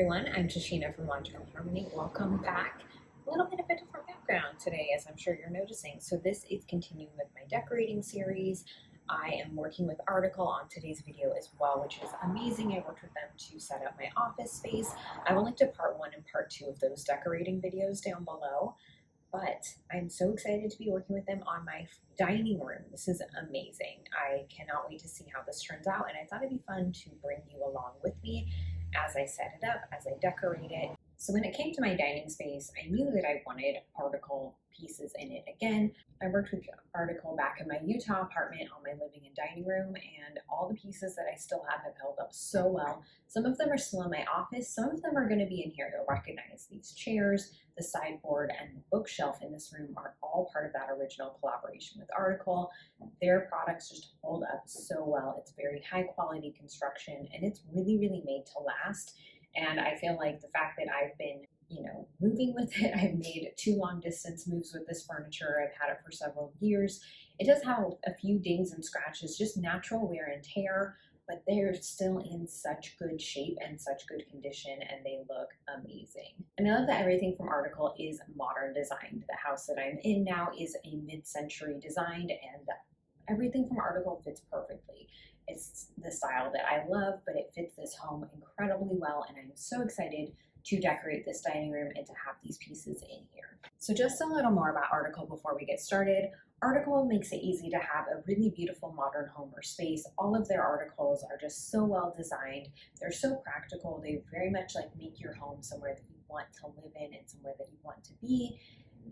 everyone, I'm Tashina from Logical Harmony. Welcome back. A little bit of a different background today, as I'm sure you're noticing. So this is continuing with my decorating series. I am working with Article on today's video as well, which is amazing. I worked with them to set up my office space. I will link to part 1 and part 2 of those decorating videos down below. But I'm so excited to be working with them on my dining room. This is amazing. I cannot wait to see how this turns out, and I thought it'd be fun to bring you along with me as I set it up, as I decorate it. So when it came to my dining space, I knew that I wanted Article pieces in it again. I worked with Article back in my Utah apartment on my living and dining room, and all the pieces that I still have held up so well. Some of them are still in my office, some of them are going to be in here. You'll recognize these chairs, the sideboard, and the bookshelf in this room are all part of that original collaboration with Article. Their products just hold up so well. It's very high quality construction, and it's really made to last. And I feel like the fact that I've been, moving with it, I've made 2 long distance moves with this furniture. I've had it for several years. It does have a few dings and scratches, just natural wear and tear, but they're still in such good shape and such good condition, and they look amazing. And I love that everything from Article is modern designed. The house that I'm in now is a mid-century designed, and everything from Article fits perfectly. It's the style that I love, but it fits this home incredibly well, and I'm so excited to decorate this dining room and to have these pieces in here. So just a little more about Article before we get started. Article makes it easy to have a really beautiful modern home or space. All of their articles are just so well designed. They're so practical. They very much make your home somewhere that you want to live in and somewhere that you want to be,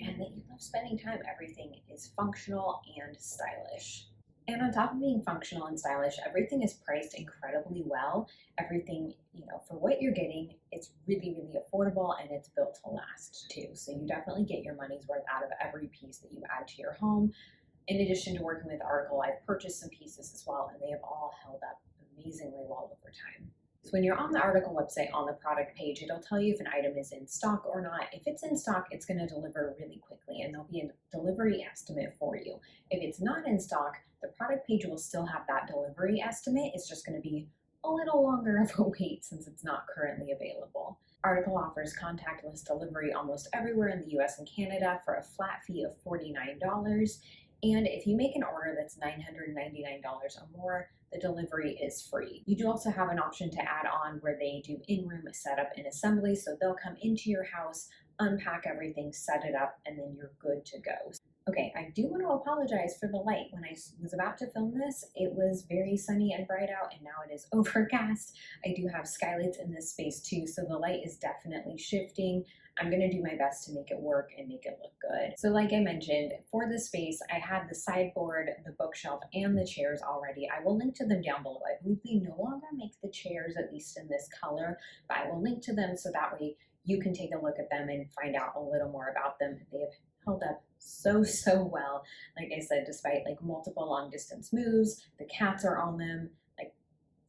and that you love spending time. Everything is functional and stylish. And on top of being functional and stylish, everything is priced incredibly well. Everything, for what you're getting, it's really affordable, and it's built to last too. So you definitely get your money's worth out of every piece that you add to your home. In addition to working with Article, I've purchased some pieces as well, and they have all held up amazingly well over time. So when you're on the Article website on the product page, it'll tell you if an item is in stock or not. If it's in stock, it's going to deliver really quickly, and there'll be a delivery estimate for you. If it's not in stock, the product page will still have that delivery estimate. It's just going to be a little longer of a wait since it's not currently available. Article offers contactless delivery almost everywhere in the US and Canada for a flat fee of $49. And if you make an order that's $999 or more, the delivery is free. You do also have an option to add on where they do in-room setup and assembly, so they'll come into your house, unpack everything, set it up, and then you're good to go. Okay, I do want to apologize for the light. When I was about to film this, it was very sunny and bright out, and now it is overcast. I do have skylights in this space too, so the light is definitely shifting. I'm going to do my best to make it work and make it look good. So like I mentioned, for the space, I had the sideboard, the bookshelf, and the chairs already. I will link to them down below. I believe they no longer make the chairs, at least in this color, but I will link to them so that way you can take a look at them and find out a little more about them. They have held up so well. Like I said, despite multiple long distance moves, the cats are on them.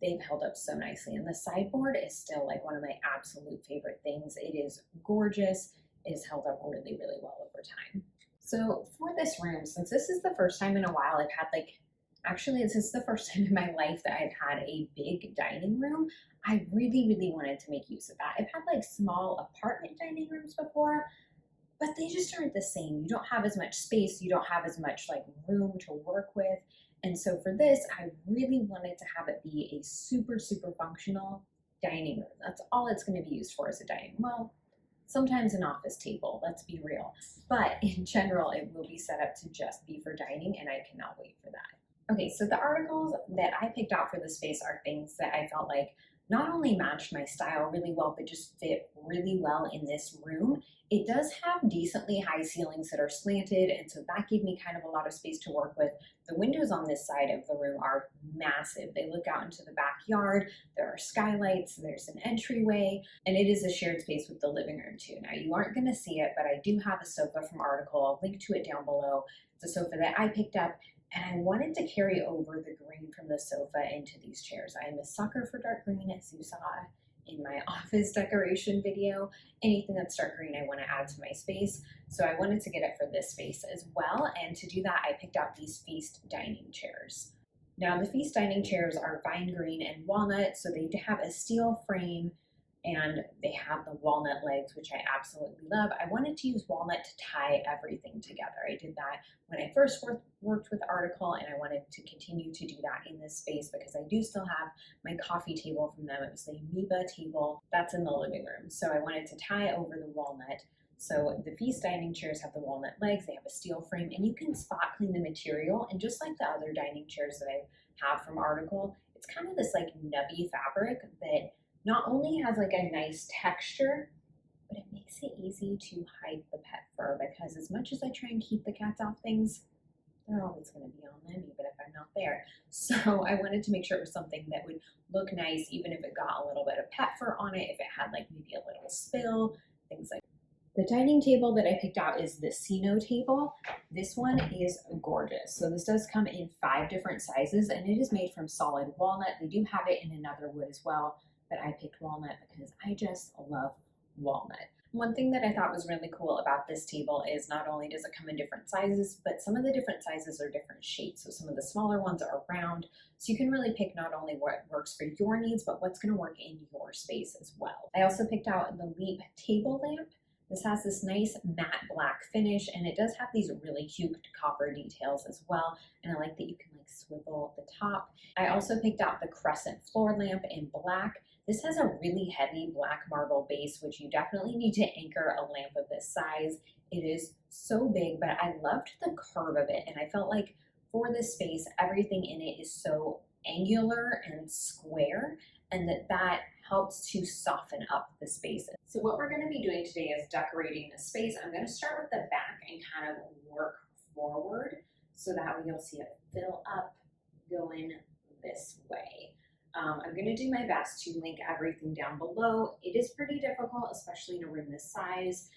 They've held up so nicely, and the sideboard is still one of my absolute favorite things. It is gorgeous. It has held up really well over time. So for this room, since this is the first time in a while I've had actually this is the first time in my life that I've had a big dining room, I really wanted to make use of that. I've had small apartment dining rooms before, but they just aren't the same. You don't have as much space. You don't have as much room to work with. And so for this, I really wanted to have it be a super functional dining room. That's all it's going to be used for, as a dining room. Well, sometimes an office table, let's be real. But in general, it will be set up to just be for dining, and I cannot wait for that. Okay, so the articles that I picked out for the space are things that I felt not only matched my style really well, but just fit really well in this room. It does have decently high ceilings that are slanted, and so that gave me kind of a lot of space to work with. The windows on this side of the room are massive. They look out into the backyard. There are skylights, there's an entryway, and it is a shared space with the living room too. Now, you aren't going to see it, but I do have a sofa from Article. I'll link to it down below. It's a sofa that I picked up, and I wanted to carry over the green from the sofa into these chairs. I am a sucker for dark green, as you saw in my office decoration video. Anything that's dark green I want to add to my space, so I wanted to get it for this space as well. And to do that, I picked out these Feast dining chairs. Now, the Feast dining chairs are vine green and walnut, so they have a steel frame, and they have the walnut legs, which I absolutely love. I wanted to use walnut to tie everything together. I did that when I first worked with Article, and I wanted to continue to do that in this space because I do still have my coffee table from them. It was the amoeba table that's in the living room. So I wanted to tie over the walnut. So the feast dining chairs have the walnut legs, they have a steel frame, and you can spot clean the material. And just like the other dining chairs that I have from Article, it's kind of this like nubby fabric that not only has like a nice texture, but it makes it easy to hide the pet fur, because as much as I try and keep the cats off things, they're always going to be on them, even if I'm not there. So I wanted to make sure it was something that would look nice, even if it got a little bit of pet fur on it, if it had like maybe a little spill, things like that. The dining table that I picked out is the Sino table. This one is gorgeous. So this does come in 5 different sizes, and it is made from solid walnut. They do have it in another wood as well, but I picked walnut because I just love walnut. One thing that I thought was really cool about this table is not only does it come in different sizes, but some of the different sizes are different shapes. So some of the smaller ones are round, so you can really pick not only what works for your needs, but what's going to work in your space as well. I also picked out the Leap table lamp. This has this nice matte black finish, and it does have these really cute copper details as well. And I like that you can like swivel the top. I also picked out the crescent floor lamp in black. This has a really heavy black marble base, which you definitely need to anchor a lamp of this size. It is so big, but I loved the curve of it. And I felt like for this space, everything in it is so angular and square, and that helps to soften up the spaces. So what we're going to be doing today is decorating the space. I'm going to start with the back and kind of work forward, so that way you'll see it fill up going this way. I'm going to do my best to link everything down below. It is pretty difficult, especially in a room this size.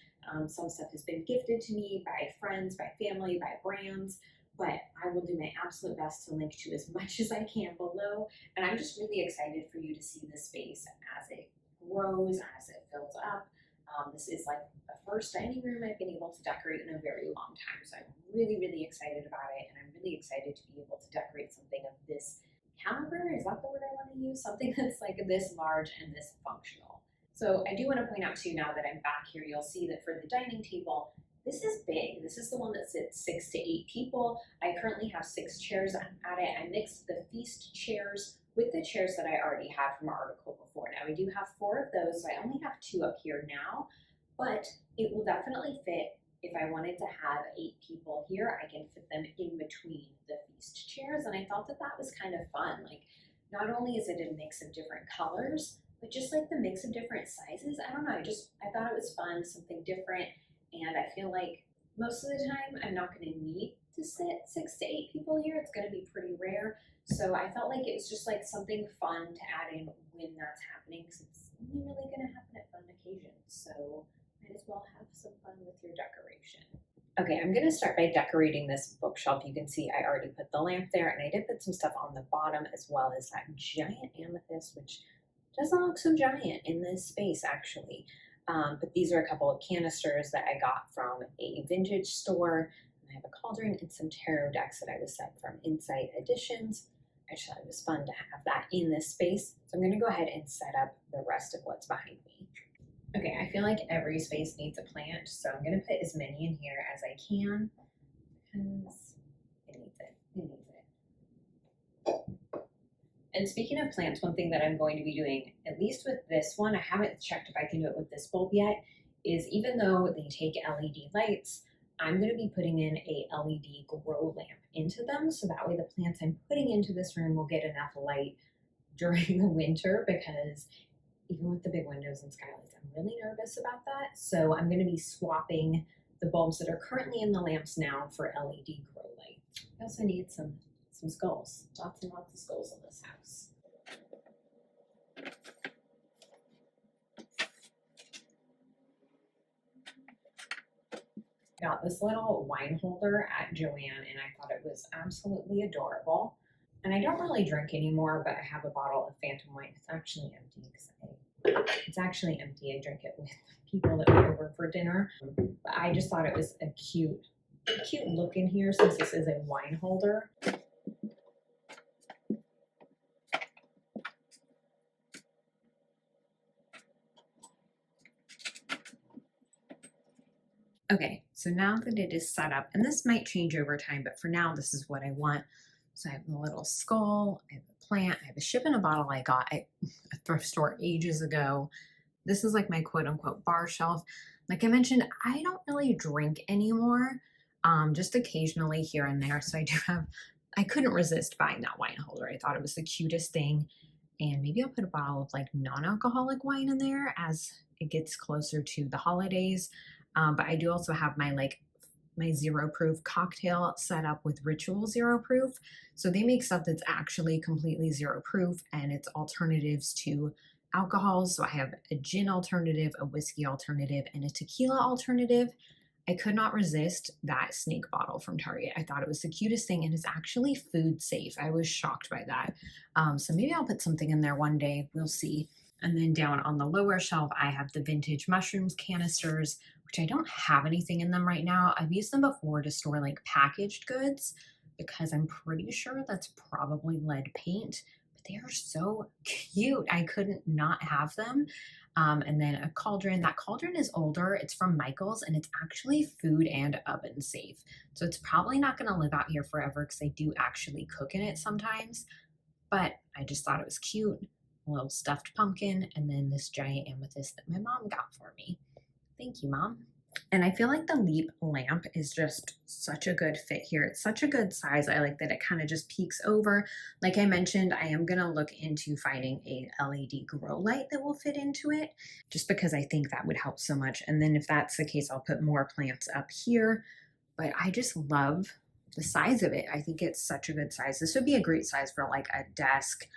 Some stuff has been gifted to me by friends, by family, by brands, but I will do my absolute best to link to as much as I can below. And I'm just really excited for you to see this space as it grows, as it fills up. This is like the first dining room I've been able to decorate in a very long time. So I'm really, really excited about it. And I'm really excited to be able to decorate something of this caliber. Is that the word I want to use? Something that's like this large and this functional. So I do want to point out too, now that I'm back here, you'll see that for the dining table, this is big. This is the one that sits 6 to 8 people. I currently have 6 chairs at it. I mixed the feast chairs with the chairs that I already had from Article before. Now we do have 4 of those, so I only have 2 up here now, but it will definitely fit. If I wanted to have 8 people here, I can fit them in between the feast chairs, and I thought that that was kind of fun. Like, not only is it a mix of different colors, but just like the mix of different sizes. I don't know, I thought it was fun, something different. And I feel like most of the time I'm not going to need to sit 6 to 8 people here. It's going to be pretty rare. So I felt like it was just like something fun to add in when that's happening, because it's only really going to happen at fun occasions. So might as well have some fun with your decoration. Okay, I'm going to start by decorating this bookshelf. You can see I already put the lamp there, and I did put some stuff on the bottom, as well as that giant amethyst, which doesn't look so giant in this space actually. But these are a couple of canisters that I got from a vintage store. I have a cauldron and some tarot decks that I was sent from Insight Editions. I just thought it was fun to have that in this space. So I'm going to go ahead and set up the rest of what's behind me. Okay, I feel like every space needs a plant, so I'm going to put as many in here as I can, because it needs it. It needs it. And speaking of plants, one thing that I'm going to be doing, at least with this one, I haven't checked if I can do it with this bulb yet, is even though they take LED lights, I'm going to be putting in a LED grow lamp into them, so that way the plants I'm putting into this room will get enough light during the winter, because even with the big windows and skylights, I'm really nervous about that. So I'm going to be swapping the bulbs that are currently in the lamps now for LED grow light. I also need some skulls. Lots and lots of skulls in this house. Got this little wine holder at Joann, and I thought it was absolutely adorable. And I don't really drink anymore, but I have a bottle of Phantom wine. It's actually empty it's actually empty. I drink it with people that come over for dinner. But I just thought it was a cute look in here, since this is a wine holder. Okay, so now that it is set up, and this might change over time, but for now, this is what I want. So I have a little skull, I have a plant, I have a ship in a bottle I got at a thrift store ages ago. This is like my quote unquote bar shelf. Like I mentioned, I don't really drink anymore, just occasionally here and there. So I do have, I couldn't resist buying that wine holder. I thought it was the cutest thing. And maybe I'll put a bottle of like non-alcoholic wine in there as it gets closer to the holidays. But I do also have my zero proof cocktail set up with Ritual Zero Proof. So they make stuff that's actually completely zero proof and it's alternatives to alcohols. So I have a gin alternative, a whiskey alternative, and a tequila alternative. I could not resist that snake bottle from Target. I thought it was the cutest thing and it's actually food safe. I was shocked by that. So maybe I'll put something in there one day. We'll see. And then down on the lower shelf, I have the vintage mushrooms canisters, which I don't have anything in them right now. I've used them before to store like packaged goods because I'm pretty sure that's probably lead paint, but they are so cute. I couldn't not have them. And then a cauldron. That cauldron is older. It's from Michael's and it's actually food and oven safe. So it's probably not going to live out here forever because I do actually cook in it sometimes. But I just thought it was cute. A little stuffed pumpkin, and then this giant amethyst that my mom got for me. Thank you, Mom. And I feel like the Leap lamp is just such a good fit here. It's such a good size. I like that it kind of just peeks over. Like I mentioned, I am going to look into finding a LED grow light that will fit into it, just because I think that would help so much. And then if that's the case, I'll put more plants up here. But I just love the size of it. I think it's such a good size. This would be a great size for like a desk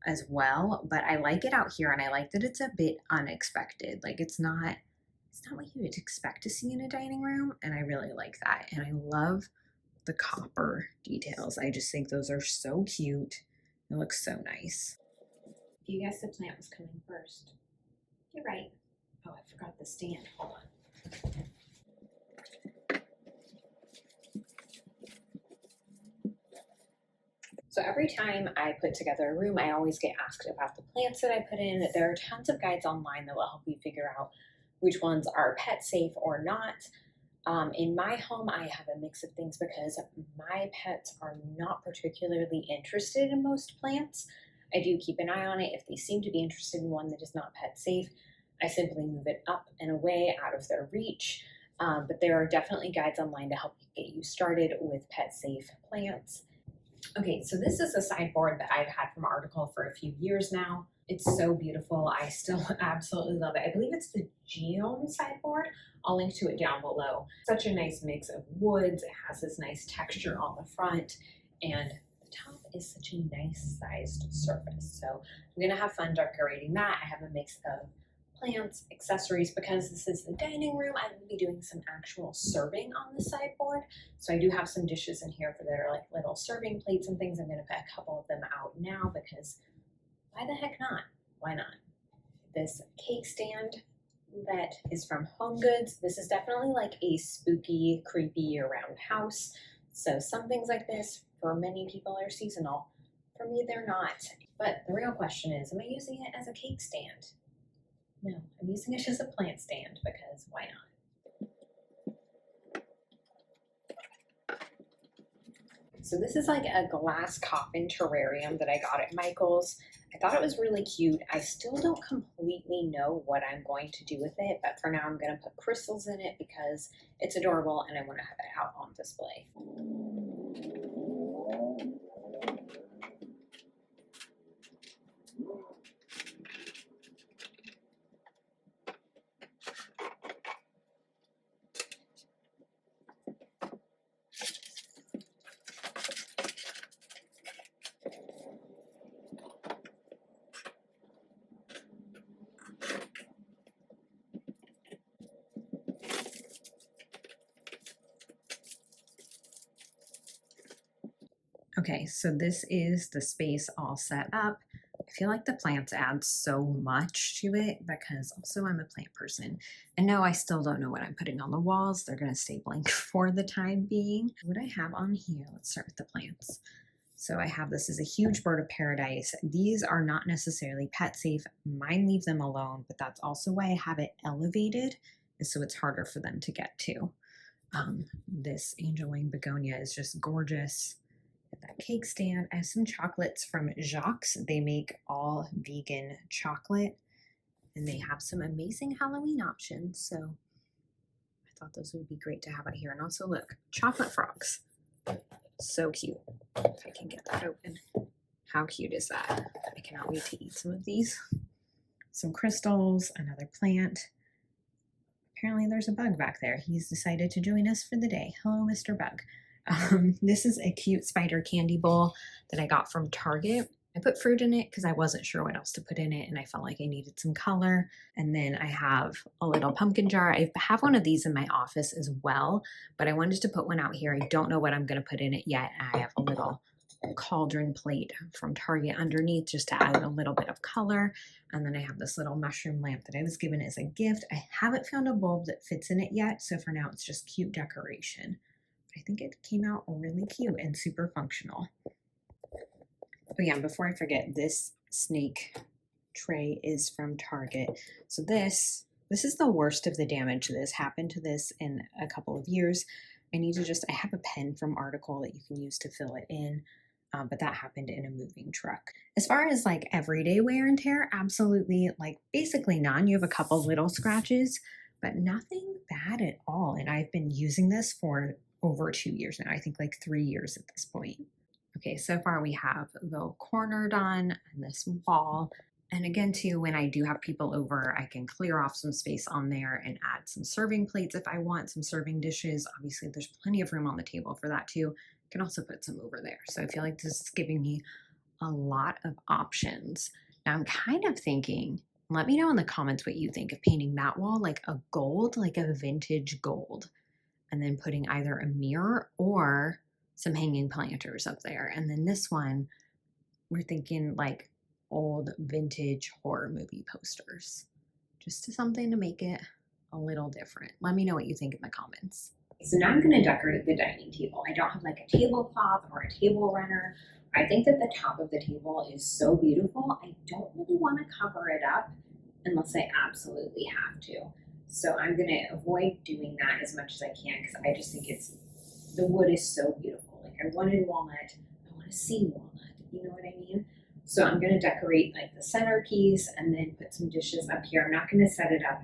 as well, but I like it out here and I like that it's a bit unexpected. Like it's not what you would expect to see in a dining room, and I really like that. And I love the copper details. I just think those are so cute. It looks so nice. You guessed the plant was coming first. You're right. Oh, I forgot the stand. Hold on. So every time I put together a room, I always get asked about the plants that I put in. There are tons of guides online that will help you figure out which ones are pet safe or not. In my home, I have a mix of things because my pets are not particularly interested in most plants. I do keep an eye on it. If they seem to be interested in one that is not pet safe, I simply move it up and away out of their reach. But there are definitely guides online to help get you started with pet safe plants. Okay, so this is a sideboard that I've had from Article for a few years now. It's so beautiful. I still absolutely love it. I believe it's the Geom sideboard. I'll link to it down below. Such a nice mix of woods. It has this nice texture on the front, and the top is such a nice sized surface. So I'm gonna have fun decorating that. I have a mix of plants, accessories. Because this is the dining room, I will be doing some actual serving on the sideboard. So I do have some dishes in here that are like little serving plates and things. I'm going to put a couple of them out now because why the heck not? Why not? This cake stand that is from Home Goods. This is definitely like a spooky, creepy year-round house. So some things like this for many people are seasonal. For me, they're not. But the real question is, am I using it as a cake stand? No, I'm using it as a plant stand because why not? So this is like a glass coffin terrarium that I got at Michael's. I thought it was really cute. I still don't completely know what I'm going to do with it, but for now I'm going to put crystals in it because it's adorable and I want to have it out on display. Okay, so this is the space all set up. I feel like the plants add so much to it because also I'm a plant person. And no, I still don't know what I'm putting on the walls. They're gonna stay blank for the time being. What I have on here, let's start with the plants. So I have this as a huge bird of paradise. These are not necessarily pet safe. Mine leave them alone, but that's also why I have it elevated, is so it's harder for them to get to. This angel wing begonia is just gorgeous. That cake stand. I have some chocolates from Jacques. They make all vegan chocolate and they have some amazing Halloween options. So I thought those would be great to have out here. And also look, chocolate frogs. So cute. If I can get that open. How cute is that? I cannot wait to eat some of these. Some crystals, another plant. Apparently there's a bug back there. He's decided to join us for the day. Hello, Mr. Bug. This is a cute spider candy bowl that I got from Target. I put fruit in it because I wasn't sure what else to put in it and I felt like I needed some color. And then I have a little pumpkin jar. I have one of these in my office as well, but I wanted to put one out here. I don't know what I'm going to put in it yet. I have a little cauldron plate from Target underneath just to add a little bit of color. And then I have this little mushroom lamp that I was given as a gift. I haven't found a bulb that fits in it yet, so for now it's just cute decoration. I think it came out really cute and super functional. Oh yeah, before I forget, this snake tray is from Target. So this is the worst of the damage that has happened to this in a couple of years. I have a pen from Article that you can use to fill it in. But that happened in a moving truck. As far as like everyday wear and tear, absolutely, like basically none. You have a couple little scratches, but nothing bad at all. And I've been using this for over 2 years now. I think like 3 years at this point. Okay, so far we have the corner done and this wall. And again, too, when I do have people over, I can clear off some space on there and add some serving plates if I want, some serving dishes. Obviously, there's plenty of room on the table for that too. I can also put some over there. So I feel like this is giving me a lot of options. Now I'm kind of thinking, let me know in the comments what you think of painting that wall like a gold, like a vintage gold, and then putting either a mirror or some hanging planters up there. And then this one, we're thinking like old vintage horror movie posters, just to something to make it a little different. Let me know what you think in the comments. So now I'm going to decorate the dining table. I don't have like a tablecloth or a table runner. I think that the top of the table is so beautiful. I don't really want to cover it up unless I absolutely have to. So I'm going to avoid doing that as much as I can because I just think the wood is so beautiful. Like I wanted walnut, I want to see walnut, you know what I mean? So I'm going to decorate like the centerpiece and then put some dishes up here. I'm not going to set it up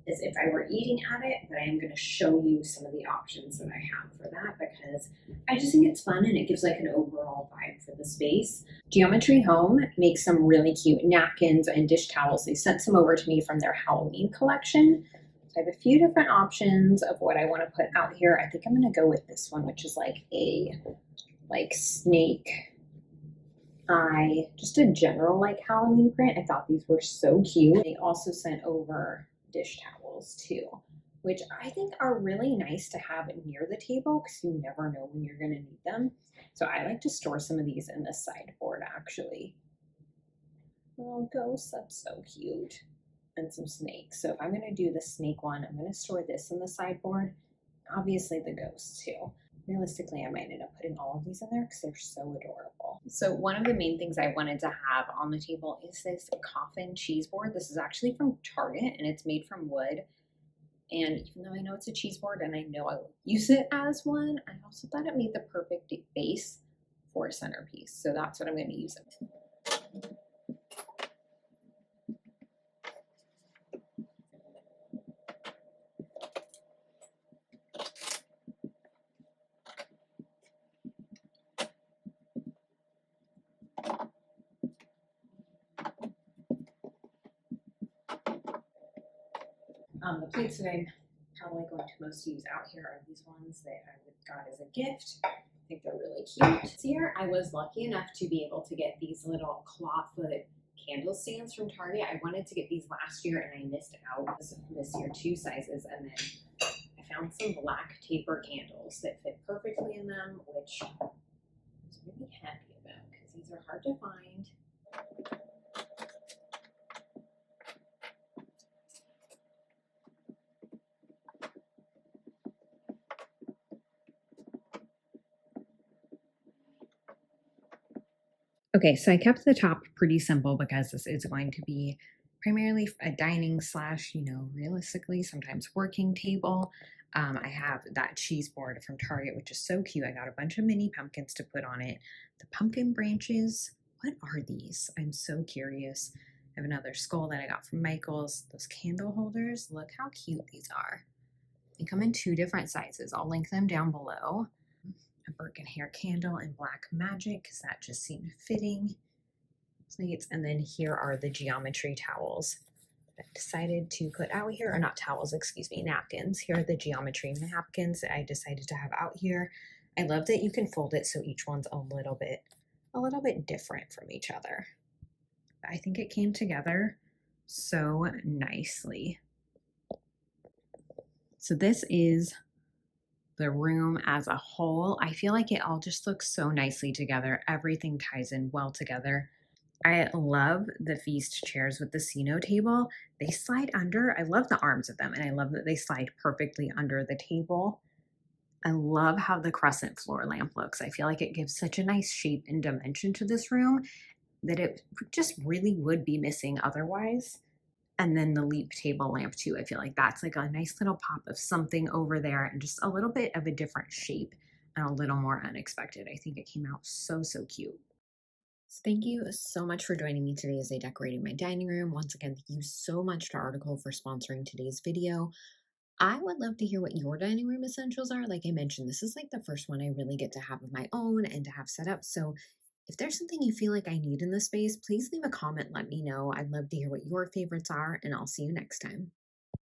as if I were eating at it, but I am going to show you some of the options that I have for that because I just think it's fun and it gives like an overall vibe for the space. Geometry Home makes some really cute napkins and dish towels. They sent some over to me from their Halloween collection. So I have a few different options of what I want to put out here. I think I'm going to go with this one, which is like a snake eye, just a general like Halloween print. I thought these were so cute. They also sent over dish towels too, which I think are really nice to have near the table because you never know when you're going to need them. So I like to store some of these in the sideboard actually. Little ghosts, that's so cute. And some snakes. So if I'm going to do the snake one, I'm going to store this in the sideboard. Obviously the ghosts too. Realistically, I might end up putting all of these in there because they're so adorable. So one of the main things I wanted to have on the table is this coffin cheese board. This is actually from Target and it's made from wood. And even though I know it's a cheese board and I know I will use it as one, I also thought it made the perfect base for a centerpiece. So that's what I'm going to use it with. The plates that I'm probably going to most use out here are these ones that I got as a gift. I think they're really cute. This year, I was lucky enough to be able to get these little clawfoot candle stands from Target. I wanted to get these last year and I missed out this year, 2 sizes. And then I found some black taper candles that fit perfectly in them, which I was really happy about because these are hard to find. Okay, so I kept the top pretty simple because this is going to be primarily a dining slash, realistically sometimes working table. I have that cheese board from Target, which is so cute. I got a bunch of mini pumpkins to put on it. The pumpkin branches, what are these? I'm so curious. I have another skull that I got from Michael's. Those candle holders, look how cute these are. They come in 2 different sizes. I'll link them down below. A Birkin hair candle in black magic because that just seemed fitting. Plates, and then here are the geometry towels I decided to put out here, or not towels, excuse me, napkins. Here are the geometry napkins that I decided to have out here. I love that you can fold it so each one's a little bit different from each other. I think it came together so nicely. So this is the room as a whole. I feel like it all just looks so nicely together. Everything ties in well together. I love the feast chairs with the Sino table. They slide under. I love the arms of them, and I love that they slide perfectly under the table. I love how the crescent floor lamp looks. I feel like it gives such a nice shape and dimension to this room that it just really would be missing otherwise. And then the leap table lamp too. I feel like that's like a nice little pop of something over there and just a little bit of a different shape and a little more unexpected. I think it came out so, so cute. So thank you so much for joining me today as I decorated my dining room. Once again, thank you so much to Article for sponsoring today's video. I would love to hear what your dining room essentials are. Like I mentioned, this is like the first one I really get to have of my own and to have set up. So if there's something you feel like I need in this space, please leave a comment, let me know. I'd love to hear what your favorites are, and I'll see you next time.